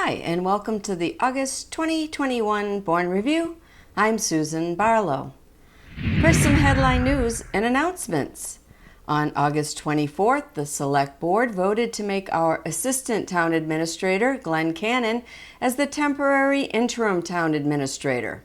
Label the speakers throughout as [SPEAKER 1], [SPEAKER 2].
[SPEAKER 1] Hi, and welcome to the August 2021 Bourne Review. I'm Susan Barlow. First, some headline news and announcements. On August 24th, the Select Board voted to make our Assistant Town Administrator, Glenn Cannon, as the temporary interim Town Administrator.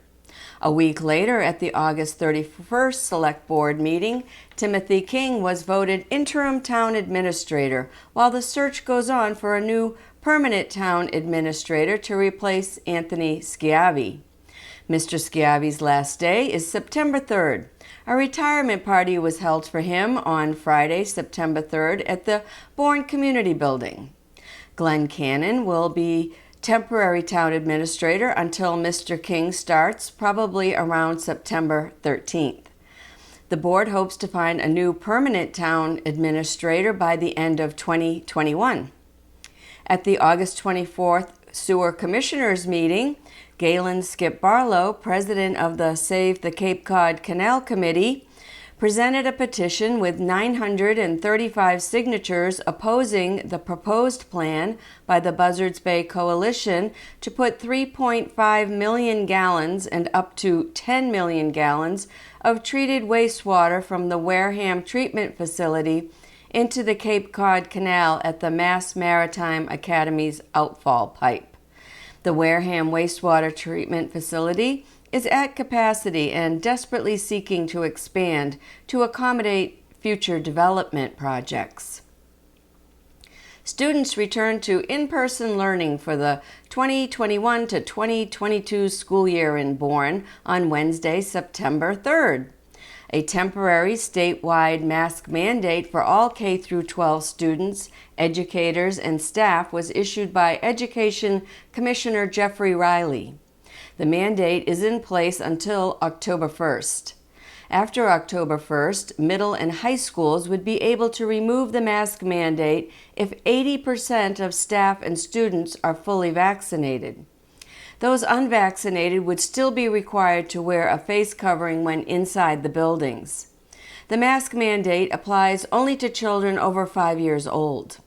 [SPEAKER 1] A week later, at the August 31st Select Board meeting, Timothy King was voted interim Town Administrator, while the search goes on for a new permanent Town Administrator to replace Anthony Schiavi. Mr. Schiavi's last day is September 3rd. A retirement party was held for him on Friday, September 3rd at the Bourne Community Building. Glenn Cannon will be temporary Town Administrator until Mr. King starts, probably around September 13th. The board hopes to find a new permanent Town Administrator by the end of 2021. At the August 24th Sewer Commissioners meeting, Galen Skip Barlow, president of the Save the Cape Cod Canal Committee, presented a petition with 935 signatures opposing the proposed plan by the Buzzards Bay Coalition to put 3.5 million gallons and up to 10 million gallons of treated wastewater from the Wareham Treatment Facility into the Cape Cod Canal at the Mass Maritime Academy's outfall pipe. The Wareham Wastewater Treatment Facility is at capacity and desperately seeking to expand to accommodate future development projects. Students return to in-person learning for the 2021 to 2022 school year in Bourne on Wednesday, September 3rd. A temporary statewide mask mandate for all K-12 students, educators, and staff was issued by Education Commissioner Jeffrey Riley. The mandate is in place until October 1st. After October 1st, middle and high schools would be able to remove the mask mandate if 80% of staff and students are fully vaccinated. Those unvaccinated would still be required to wear a face covering when inside the buildings. The mask mandate applies only to children over 5 years old.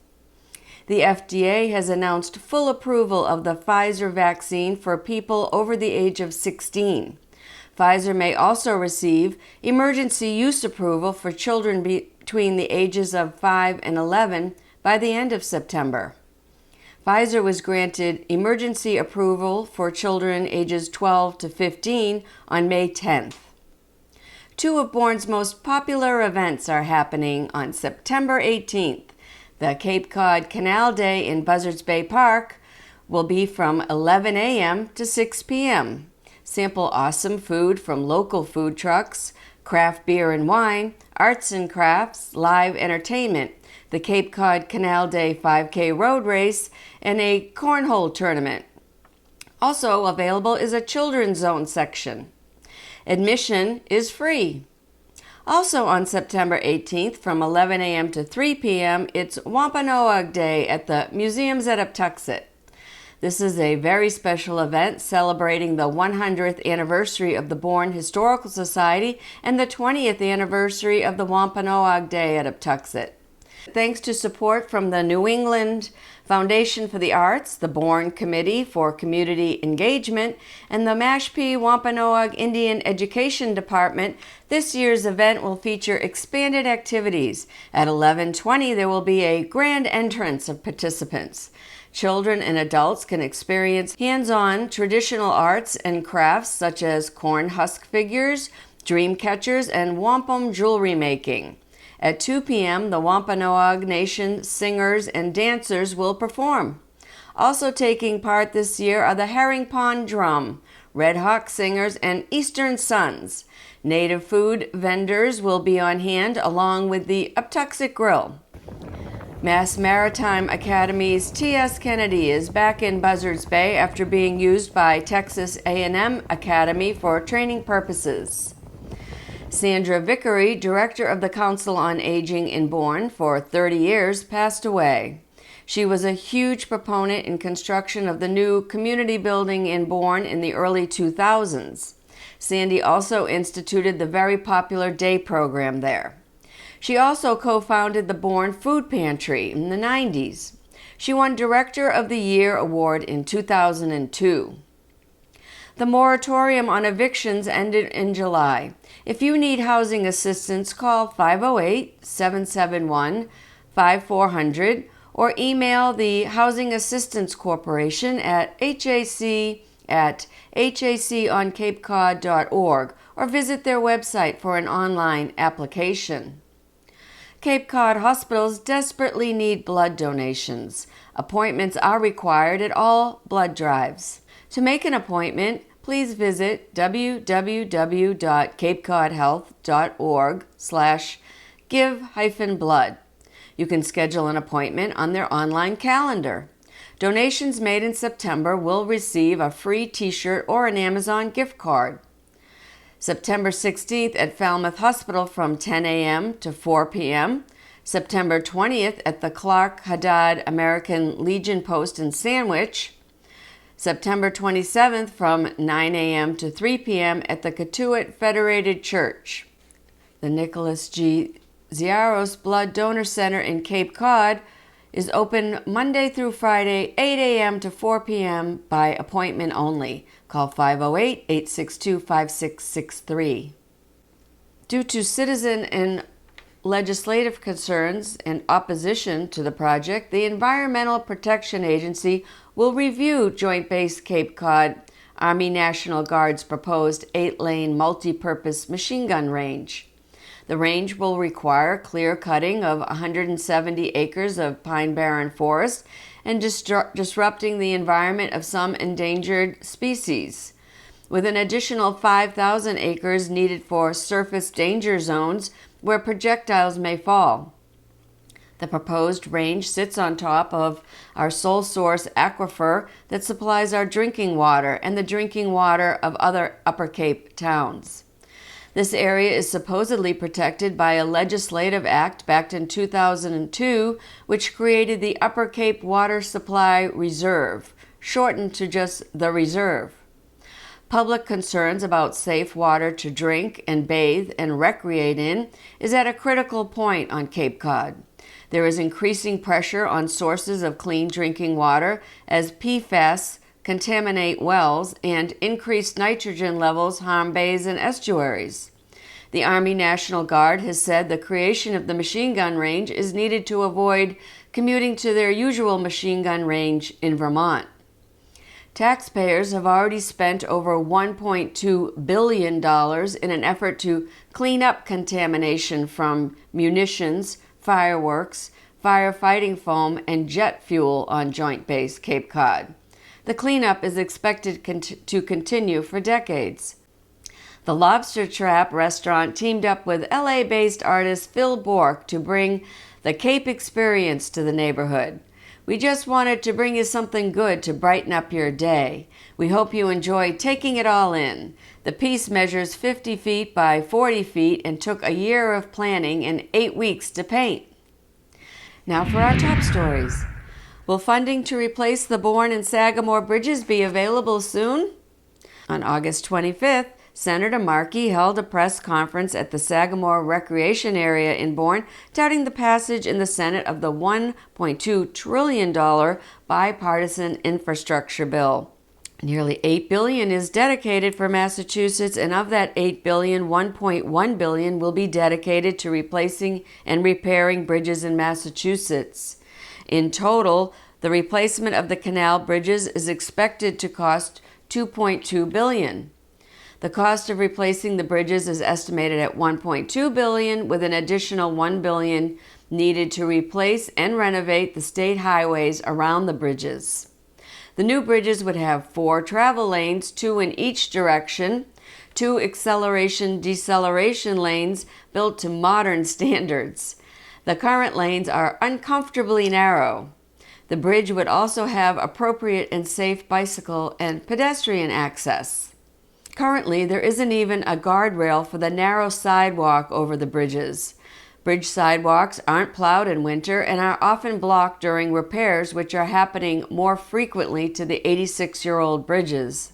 [SPEAKER 1] The FDA has announced full approval of the Pfizer vaccine for people over the age of 16. Pfizer may also receive emergency use approval for children between the ages of 5 and 11 by the end of September. Pfizer was granted emergency approval for children ages 12 to 15 on May 10th. Two of Bourne's most popular events are happening on September 18th. The Cape Cod Canal Day in Buzzards Bay Park will be from 11 a.m. to 6 p.m. Sample awesome food from local food trucks, craft beer and wine, arts and crafts, live entertainment, the Cape Cod Canal Day 5K road race, and a cornhole tournament. Also available is a children's zone section. Admission is free. Also on September 18th from 11 a.m. to 3 p.m., it's Wampanoag Day at the Museums at Uptuxet. This is a very special event celebrating the 100th anniversary of the Bourne Historical Society and the 20th anniversary of the Wampanoag Day at Uptuxet. Thanks to support from the New England Foundation for the Arts, the Bourne Committee for Community Engagement, and the Mashpee Wampanoag Indian Education Department, this year's event will feature expanded activities. At 11:20, there will be a grand entrance of participants. Children and adults can experience hands-on traditional arts and crafts such as corn husk figures, dream catchers, and wampum jewelry making. At 2 p.m., the Wampanoag Nation singers and dancers will perform. Also taking part this year are the Herring Pond Drum, Red Hawk Singers, and Eastern Suns. Native food vendors will be on hand along with the Uptuxet Grill. Mass Maritime Academy's T.S. Kennedy is back in Buzzards Bay after being used by Texas A&M Academy for training purposes. Sandra Vickery, director of the Council on Aging in Bourne for 30 years, passed away. She was a huge proponent in construction of the new community building in Bourne in the early 2000s. Sandy also instituted the very popular day program there. She also co-founded the Bourne Food Pantry in the 90s. She won Director of the Year award in 2002. The moratorium on evictions ended in July. If you need housing assistance, call 508-771-5400 or email the Housing Assistance Corporation at hac@haconcapecod.org or visit their website for an online application. Cape Cod hospitals desperately need blood donations. Appointments are required at all blood drives. To make an appointment, please visit www.capecodhealth.org/give-blood. You can schedule an appointment on their online calendar. Donations made in September will receive a free t-shirt or an Amazon gift card. September 16th at Falmouth Hospital from 10 a.m. to 4 p.m. September 20th at the Clark Haddad American Legion Post in Sandwich. September 27th from 9 a.m. to 3 p.m. at the Catuit Federated Church. The Nicholas G. Ziaros Blood Donor Center in Cape Cod is open Monday through Friday, 8 a.m. to 4 p.m. by appointment only. Call 508-862-5663. Due to citizen and legislative concerns and opposition to the project, the Environmental Protection Agency will review Joint Base Cape Cod Army National Guard's proposed 8-lane multi-purpose machine gun range. The range will require clear cutting of 170 acres of pine barren forest and disrupting the environment of some endangered species, with an additional 5,000 acres needed for surface danger zones where projectiles may fall. The proposed range sits on top of our sole source aquifer that supplies our drinking water and the drinking water of other Upper Cape towns. This area is supposedly protected by a legislative act back in 2002, which created the Upper Cape Water Supply Reserve, shortened to just the Reserve. Public concerns about safe water to drink and bathe and recreate in is at a critical point on Cape Cod. There is increasing pressure on sources of clean drinking water as PFAS contaminate wells and increased nitrogen levels harm bays and estuaries. The Army National Guard has said the creation of the machine gun range is needed to avoid commuting to their usual machine gun range in Vermont. Taxpayers have already spent over $1.2 billion in an effort to clean up contamination from munitions, fireworks, firefighting foam, and jet fuel on Joint Base Cape Cod. The cleanup is expected to continue for decades. The Lobster Trap restaurant teamed up with LA-based artist Phil Bork to bring the Cape experience to the neighborhood. We just wanted to bring you something good to brighten up your day. We hope you enjoy taking it all in. The piece measures 50 feet by 40 feet and took a year of planning and 8 weeks to paint. Now for our top stories. Will funding to replace the Bourne and Sagamore bridges be available soon? On August 25th, Senator Markey held a press conference at the Sagamore Recreation Area in Bourne, touting the passage in the Senate of the $1.2 trillion bipartisan infrastructure bill. Nearly $8 billion is dedicated for Massachusetts, and of that $8 billion, $1.1 billion will be dedicated to replacing and repairing bridges in Massachusetts. In total, the replacement of the canal bridges is expected to cost $2.2 billion. The cost of replacing the bridges is estimated at $1.2 billion, with an additional $1 billion needed to replace and renovate the state highways around the bridges. The new bridges would have 4 travel lanes, 2 in each direction, 2 acceleration-deceleration lanes built to modern standards. The current lanes are uncomfortably narrow. The bridge would also have appropriate and safe bicycle and pedestrian access. Currently, there isn't even a guardrail for the narrow sidewalk over the bridges. Bridge sidewalks aren't plowed in winter and are often blocked during repairs, which are happening more frequently to the 86-year-old bridges.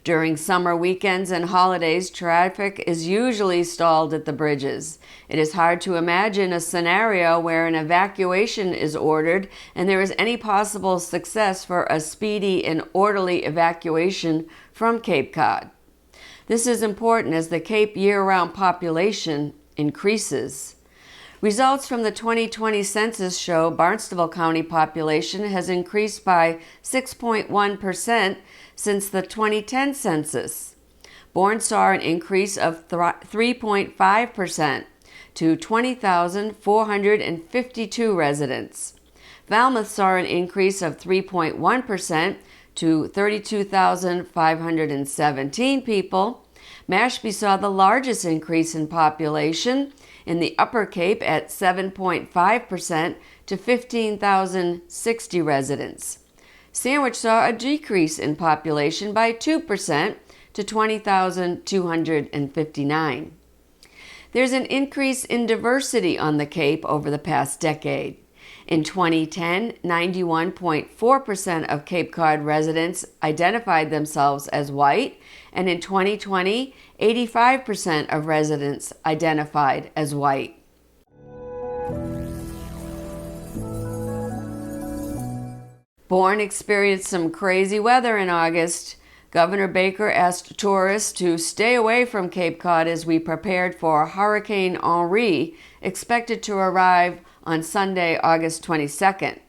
[SPEAKER 1] During summer weekends and holidays, traffic is usually stalled at the bridges. It is hard to imagine a scenario where an evacuation is ordered and there is any possible success for a speedy and orderly evacuation from Cape Cod. This is important as the Cape year-round population increases. Results from the 2020 census show Barnstable County population has increased by 6.1% since the 2010 census. Bourne saw an increase of 3.5% to 20,452 residents. Falmouth saw an increase of 3.1% to 32,517 people. Mashpee saw the largest increase in population in the Upper Cape at 7.5% to 15,060 residents. Sandwich saw a decrease in population by 2% to 20,259. There's an increase in diversity on the Cape over the past decade. In 2010, 91.4% of Cape Cod residents identified themselves as white, and in 2020, 85% of residents identified as white. Bourne experienced some crazy weather in August. Governor Baker asked tourists to stay away from Cape Cod as we prepared for Hurricane Henri, expected to arrive on Sunday, August 22nd.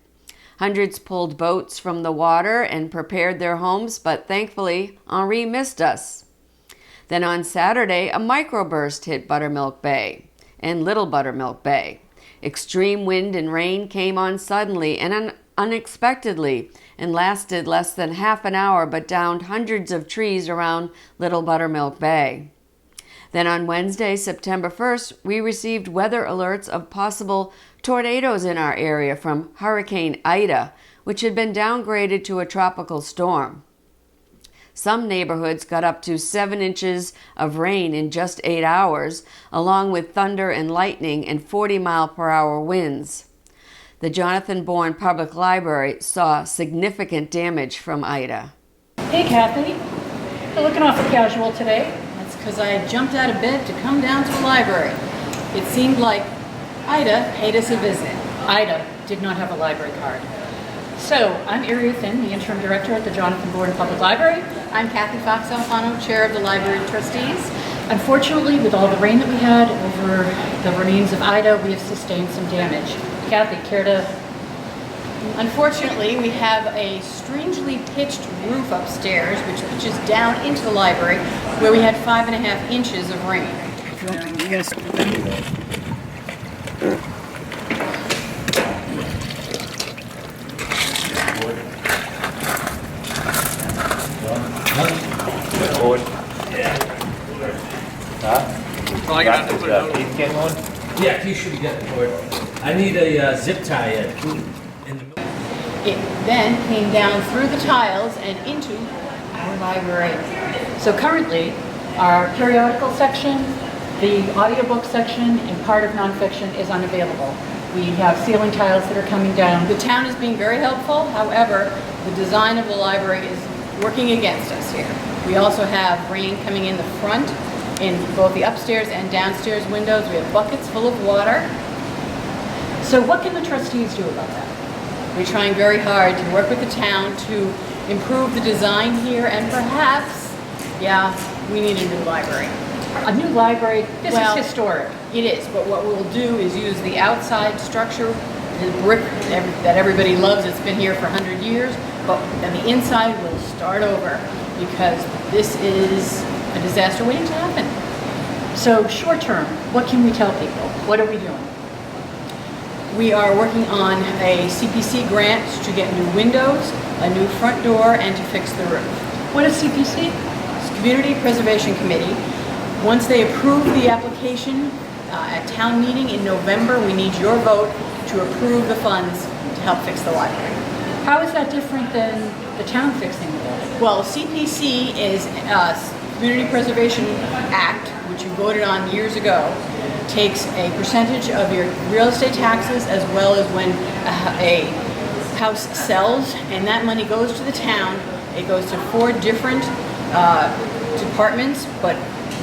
[SPEAKER 1] Hundreds pulled boats from the water and prepared their homes, but thankfully, Henri missed us. Then on Saturday, a microburst hit Buttermilk Bay and Little Buttermilk Bay. Extreme wind and rain came on suddenly and unexpectedly and lasted less than half an hour but downed hundreds of trees around Little Buttermilk Bay. Then on Wednesday, September 1st, we received weather alerts of possible tornadoes in our area from Hurricane Ida, which had been downgraded to a tropical storm. Some neighborhoods got up to 7 inches of rain in just 8 hours, along with thunder and lightning and 40-mile-per-hour winds. The Jonathan Bourne Public Library saw significant damage from Ida.
[SPEAKER 2] Hey Kathy, you're looking awful casual today. That's because I jumped out of bed to come down to the library. It seemed like Ida paid us a visit. Ida did not have a library card. So, I'm Erie Thin, the interim director at the Jonathan Bourne Public Library.
[SPEAKER 3] I'm Kathy Fox Alfano, chair of the library trustees.
[SPEAKER 2] Unfortunately, with all the rain that we had over the remains of Ida, we have sustained some damage. Kathy, care to?
[SPEAKER 3] Unfortunately, we have a strangely pitched roof upstairs, which pitches down into the library, where we had 5.5 inches of rain.
[SPEAKER 2] Yes.
[SPEAKER 4] Yeah, he should be getting bored. I need a zip tie in the middle.
[SPEAKER 3] It then came down through the tiles and into our library.
[SPEAKER 2] So currently, our periodical section, the audiobook section, and part of nonfiction is unavailable. We have ceiling tiles that are coming down.
[SPEAKER 3] The town is being very helpful. However, the design of the library is working against us here. We also have rain coming in the front, in both the upstairs and downstairs windows. We have buckets full of water.
[SPEAKER 2] So what can the trustees do about that?
[SPEAKER 3] We're trying very hard to work with the town to improve the design here, and perhaps, we need a new library.
[SPEAKER 2] A new library, this
[SPEAKER 3] Well,
[SPEAKER 2] is historic.
[SPEAKER 3] It is, but what we'll do is use the outside structure, the brick that everybody loves. It's been here for 100 years, but on the inside we'll start over because this is a disaster waiting to happen.
[SPEAKER 2] So short term, what can we tell people? What are we doing?
[SPEAKER 3] We are working on a CPC grant to get new windows, a new front door, and to fix the roof.
[SPEAKER 2] What is CPC?
[SPEAKER 3] It's Community Preservation Committee. Once they approve the application at town meeting in November, we need your vote to approve the funds to help fix the library.
[SPEAKER 2] How is that different than the town fixing the building?
[SPEAKER 3] Well, CPC is Community Preservation Act, which you voted on years ago, takes a percentage of your real estate taxes as well as when a house sells, and that money goes to the town. It goes to 4 different departments, but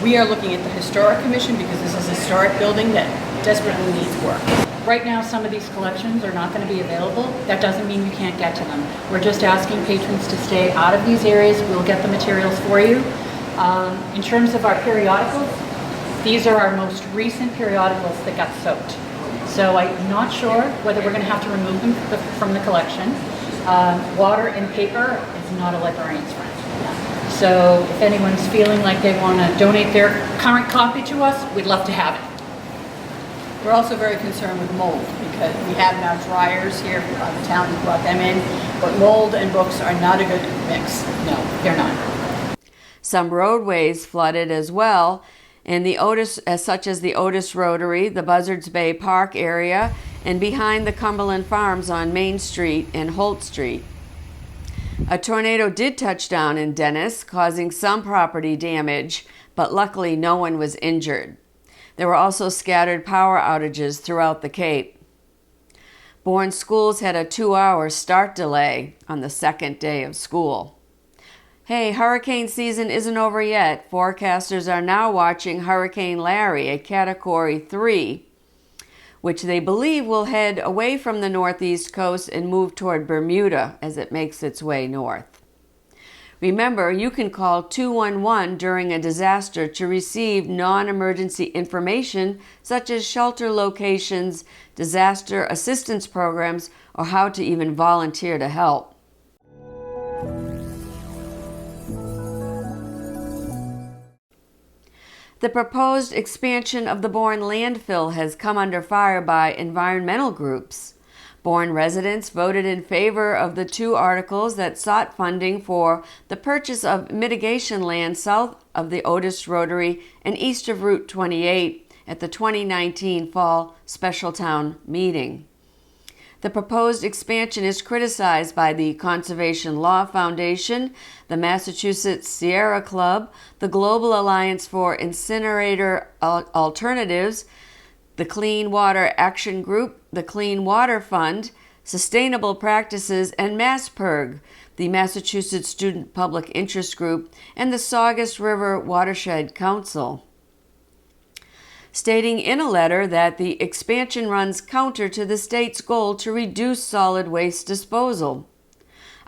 [SPEAKER 3] we are looking at the Historic Commission because this is a historic building that desperately needs work. Right now, some of these collections are not going to be available. That doesn't mean you can't get to them. We're just asking patrons to stay out of these areas. We'll get the materials for you. In terms of our periodicals, these are our most recent periodicals that got soaked. So I'm not sure whether we're going to have to remove them from the collection. Water and paper is not a librarian's friend. So if anyone's feeling like they want to donate their current copy to us, we'd love to have it. We're also very concerned with mold because we have now dryers here. The town has brought them in, but mold and books are not a good mix. No, they're not.
[SPEAKER 1] Some roadways flooded as well, in the Otis, such as the Otis Rotary, the Buzzards Bay Park area, and behind the Cumberland Farms on Main Street and Holt Street. A tornado did touch down in Dennis, causing some property damage, but luckily no one was injured. There were also scattered power outages throughout the Cape. Bourne schools had a 2-hour start delay on the second day of school. Hey, hurricane season isn't over yet. Forecasters are now watching Hurricane Larry, a Category 3, which they believe will head away from the northeast coast and move toward Bermuda as it makes its way north. Remember, you can call 211 during a disaster to receive non-emergency information such as shelter locations, disaster assistance programs, or how to even volunteer to help. The proposed expansion of the Bourne landfill has come under fire by environmental groups. Bourne residents voted in favor of the 2 articles that sought funding for the purchase of mitigation land south of the Otis Rotary and east of Route 28 at the 2019 Fall Special Town Meeting. The proposed expansion is criticized by the Conservation Law Foundation, the Massachusetts Sierra Club, the Global Alliance for Incinerator Alternatives, the Clean Water Action Group, the Clean Water Fund, Sustainable Practices, and MassPIRG, the Massachusetts Student Public Interest Group, and the Saugus River Watershed Council, stating in a letter that the expansion runs counter to the state's goal to reduce solid waste disposal.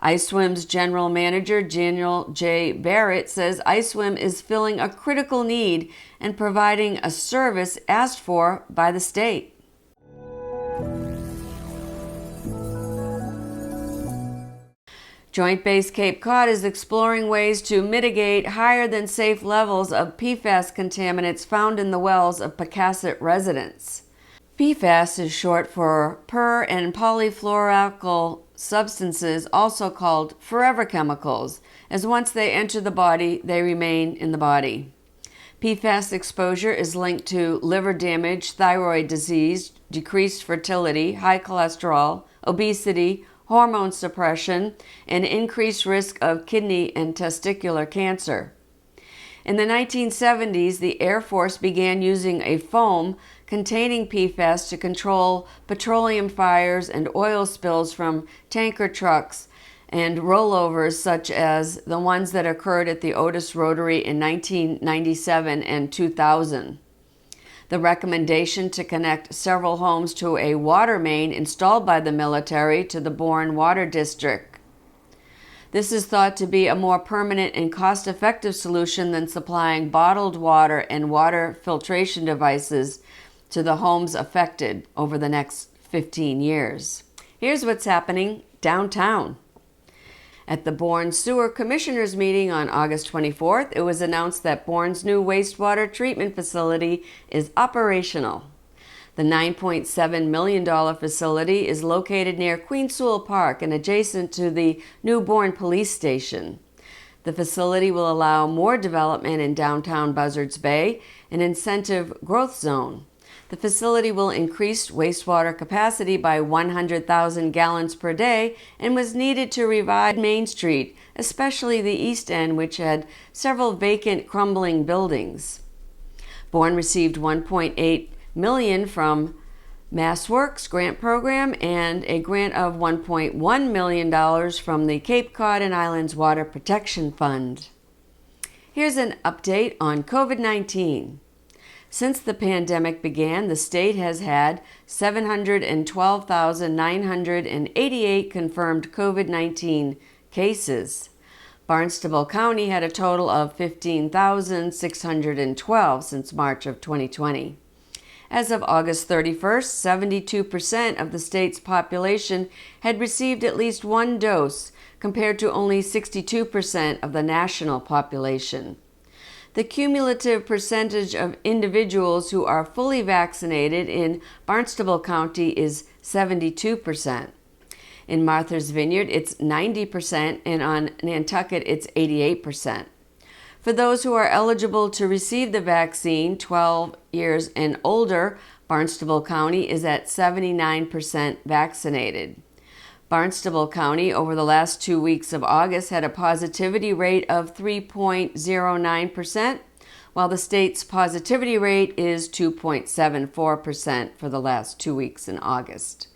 [SPEAKER 1] ISWIM's general manager, Daniel J. Barrett, says ISWIM is filling a critical need and providing a service asked for by the state. Joint Base Cape Cod is exploring ways to mitigate higher than safe levels of PFAS contaminants found in the wells of Pocasset residents. PFAS is short for per- and polyfluoroalkyl substances, also called forever chemicals, as once they enter the body, they remain in the body. PFAS exposure is linked to liver damage, thyroid disease, decreased fertility, high cholesterol, obesity, hormone suppression, and increased risk of kidney and testicular cancer. In the 1970s, the Air Force began using a foam containing PFAS to control petroleum fires and oil spills from tanker trucks and rollovers such as the ones that occurred at the Otis Rotary in 1997 and 2000. The recommendation to connect several homes to a water main installed by the military to the Bourne Water District. This is thought to be a more permanent and cost-effective solution than supplying bottled water and water filtration devices to the homes affected over the next 15 years. Here's what's happening downtown. At the Bourne Sewer Commissioners meeting on August 24th, it was announced that Bourne's new wastewater treatment facility is operational. The $9.7 million facility is located near Queen Sewell Park and adjacent to the new Bourne Police Station. The facility will allow more development in downtown Buzzards Bay, an incentive growth zone. The facility will increase wastewater capacity by 100,000 gallons per day and was needed to revive Main Street, especially the East End, which had several vacant, crumbling buildings. Bourne received $1.8 million from MassWorks grant program and a grant of $1.1 million from the Cape Cod and Islands Water Protection Fund. Here's an update on COVID-19. Since the pandemic began, the state has had 712,988 confirmed COVID-19 cases. Barnstable County had a total of 15,612 since March of 2020. As of August 31st, 72% of the state's population had received at least one dose, compared to only 62% of the national population. The cumulative percentage of individuals who are fully vaccinated in Barnstable County is 72%. In Martha's Vineyard, it's 90%, and on Nantucket, it's 88%. For those who are eligible to receive the vaccine, 12 years and older, Barnstable County is at 79% vaccinated. Barnstable County, over the last 2 weeks of August, had a positivity rate of 3.09%, while the state's positivity rate is 2.74% for the last 2 weeks in August.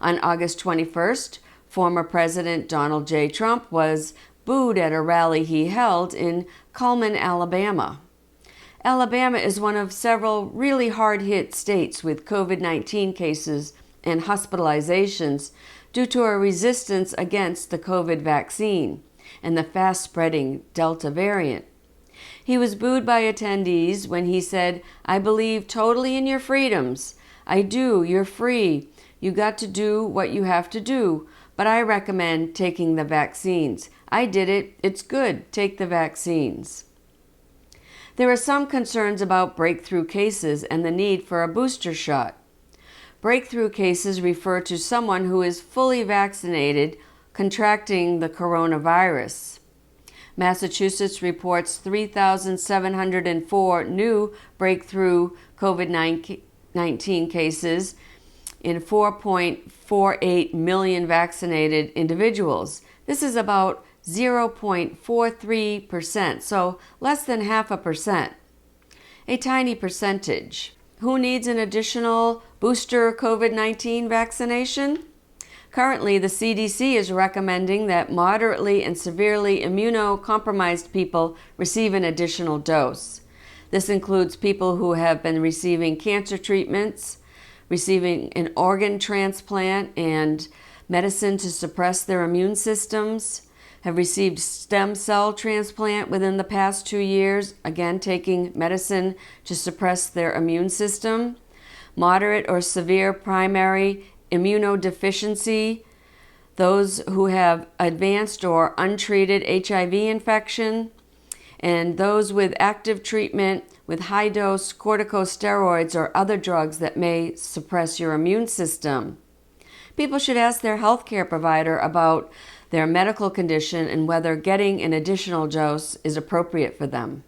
[SPEAKER 1] On August 21st, former President Donald J. Trump was booed at a rally he held in Cullman, Alabama. Alabama is one of several really hard-hit states with COVID-19 cases and hospitalizations due to a resistance against the COVID vaccine and the fast-spreading Delta variant. He was booed by attendees when he said, "I believe totally in your freedoms. I do, you're free. You got to do what you have to do, but I recommend taking the vaccines. I did it. It's good. Take the vaccines." There are some concerns about breakthrough cases and the need for a booster shot. Breakthrough cases refer to someone who is fully vaccinated contracting the coronavirus. Massachusetts reports 3,704 new breakthrough COVID-19 cases in 4.48 million vaccinated individuals. This is about 0.43%, so less than 0.5%. A tiny percentage. Who needs an additional booster COVID-19 vaccination? Currently, the CDC is recommending that moderately and severely immunocompromised people receive an additional dose. This includes people who have been receiving cancer treatments, receiving an organ transplant and medicine to suppress their immune systems, have received stem cell transplant within the past 2 years, again taking medicine to suppress their immune system, moderate or severe primary immunodeficiency, those who have advanced or untreated HIV infection, and those with active treatment with high-dose corticosteroids or other drugs that may suppress your immune system. People should ask their healthcare provider about their medical condition and whether getting an additional dose is appropriate for them.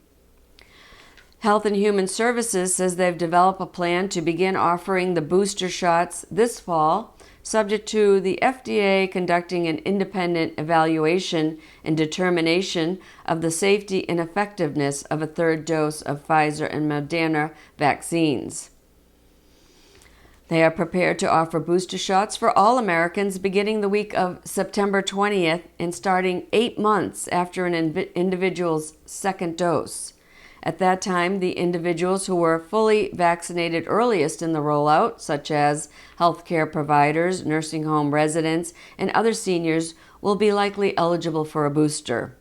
[SPEAKER 1] Health and Human Services says they've developed a plan to begin offering the booster shots this fall, subject to the FDA conducting an independent evaluation and determination of the safety and effectiveness of a third dose of Pfizer and Moderna vaccines. They are prepared to offer booster shots for all Americans beginning the week of September 20th and starting 8 months after an individual's second dose. At that time, the individuals who were fully vaccinated earliest in the rollout, such as healthcare providers, nursing home residents, and other seniors, will be likely eligible for a booster.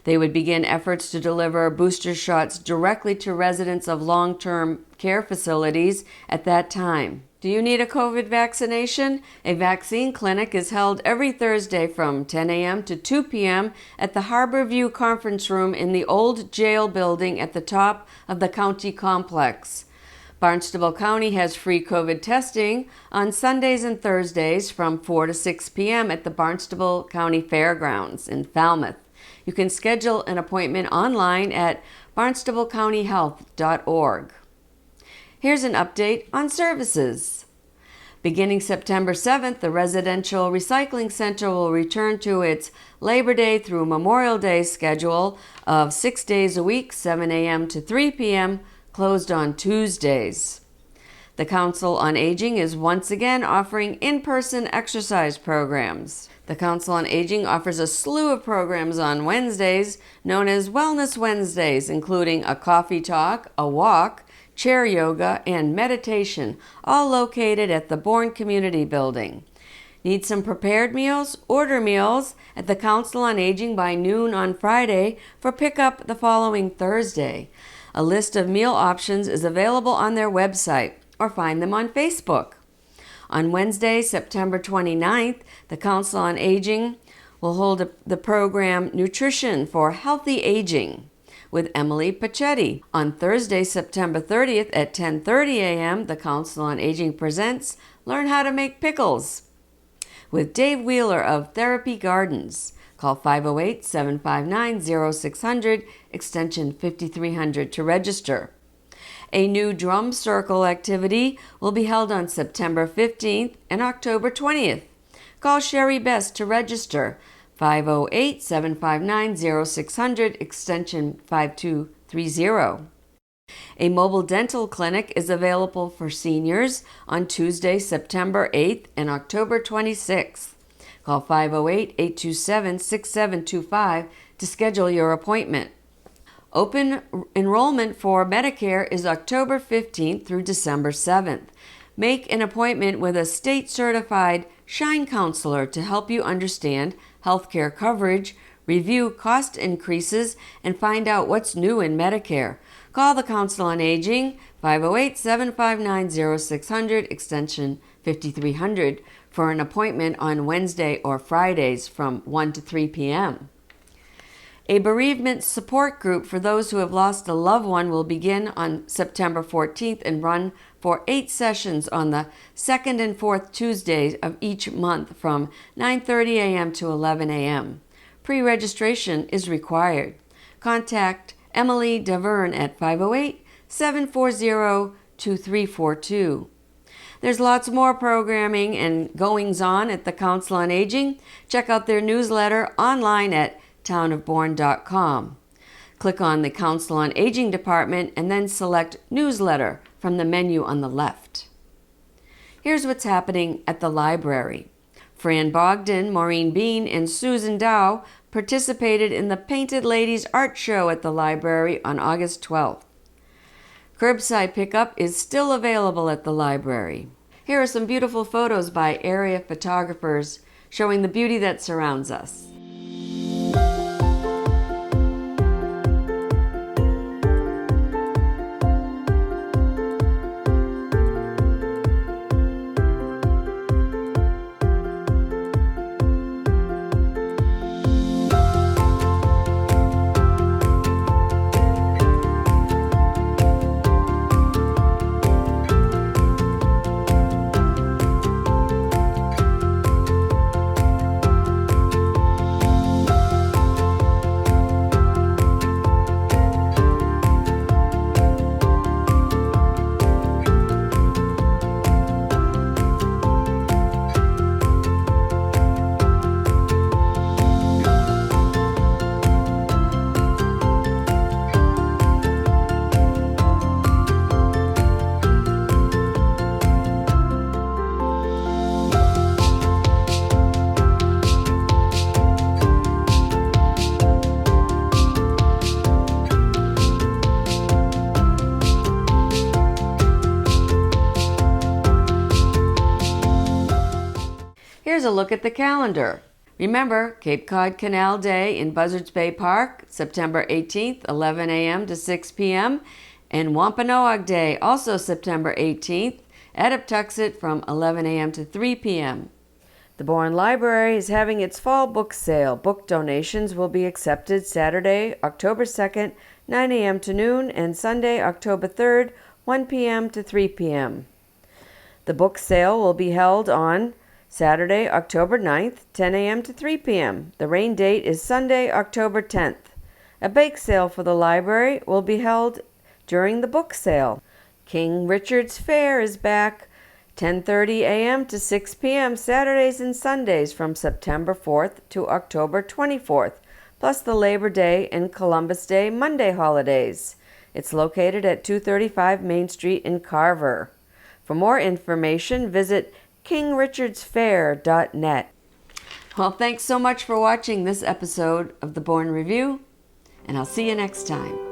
[SPEAKER 1] They would begin efforts to deliver booster shots directly to residents of long-term care facilities at that time. Do you need a COVID vaccination? A vaccine clinic is held every Thursday from 10 a.m. to 2 p.m. at the Harbor View Conference Room in the old jail building at the top of the county complex. Barnstable County has free COVID testing on Sundays and Thursdays from 4 to 6 p.m. at the Barnstable County Fairgrounds in Falmouth. You can schedule an appointment online at barnstablecountyhealth.org. Here's an update on services. Beginning September 7th, the Residential Recycling Center will return to its Labor Day through Memorial Day schedule of 6 days a week, 7 a.m. to 3 p.m., closed on Tuesdays. The Council on Aging is once again offering in-person exercise programs. The Council on Aging offers a slew of programs on Wednesdays known as Wellness Wednesdays, including a coffee talk, a walk, chair yoga, and meditation, all located at the Bourne Community Building. Need some prepared meals? Order meals at the Council on Aging by noon on Friday for pickup the following Thursday. A list of meal options is available on their website or find them on Facebook. On Wednesday, September 29th, the Council on Aging will hold the program Nutrition for Healthy Aging with Emily Pachetti. On Thursday, September 30th at 10:30 a.m., the Council on Aging presents Learn How to Make Pickles with Dave Wheeler of Therapy Gardens. Call 508-759-0600, extension 5300 to register. A new drum circle activity will be held on September 15th and October 20th. Call Sherry Best to register, 508-759-0600, extension 5230. A mobile dental clinic is available for seniors on Tuesday, September 8th and October 26th. Call 508-827-6725 to schedule your appointment. Open enrollment for Medicare is October 15th through December 7th. Make an appointment with a state-certified Shine counselor to help you understand healthcare coverage, review cost increases, and find out what's new in Medicare. Call the Council on Aging, 508-759-0600, extension 5300, for an appointment on Wednesday or Fridays from 1 to 3 p.m. A bereavement support group for those who have lost a loved one will begin on September 14th and run for 8 sessions on the second and fourth Tuesdays of each month from 9:30 a.m. to 11 a.m. Pre-registration is required. Contact Emily Davern at 508-740-2342. There's lots more programming and goings-on at the Council on Aging. Check out their newsletter online at townofbourne.com. Click on the Council on Aging department and then select Newsletter from the menu on the left. Here's what's happening at the library. Fran Bogdan, Maureen Bean, and Susan Dow participated in the Painted Ladies Art Show at the library on August 12th. Curbside pickup is still available at the library. Here are some beautiful photos by area photographers showing the beauty that surrounds us. Here's a look at the calendar. Remember, Cape Cod Canal Day in Buzzards Bay Park, September 18th, 11 a.m. to 6 p.m., and Wampanoag Day, also September 18th, at Uptuxet from 11 a.m. to 3 p.m. The Bourne Library is having its fall book sale. Book donations will be accepted Saturday, October 2nd, 9 a.m. to noon, and Sunday, October 3rd, 1 p.m. to 3 p.m. The book sale will be held on Saturday, October 9th, 10 a.m. to 3 p.m. The rain date is Sunday, October 10th. A bake sale for the library will be held during the book sale. King Richard's Fair is back 10:30 a.m. to 6 p.m. Saturdays and Sundays from September 4th to October 24th, plus the Labor Day and Columbus Day Monday holidays. It's located at 235 Main Street in Carver. For more information, visit kingrichardsfair.net. Well, thanks so much for watching this episode of the Bourne Review, and I'll see you next time.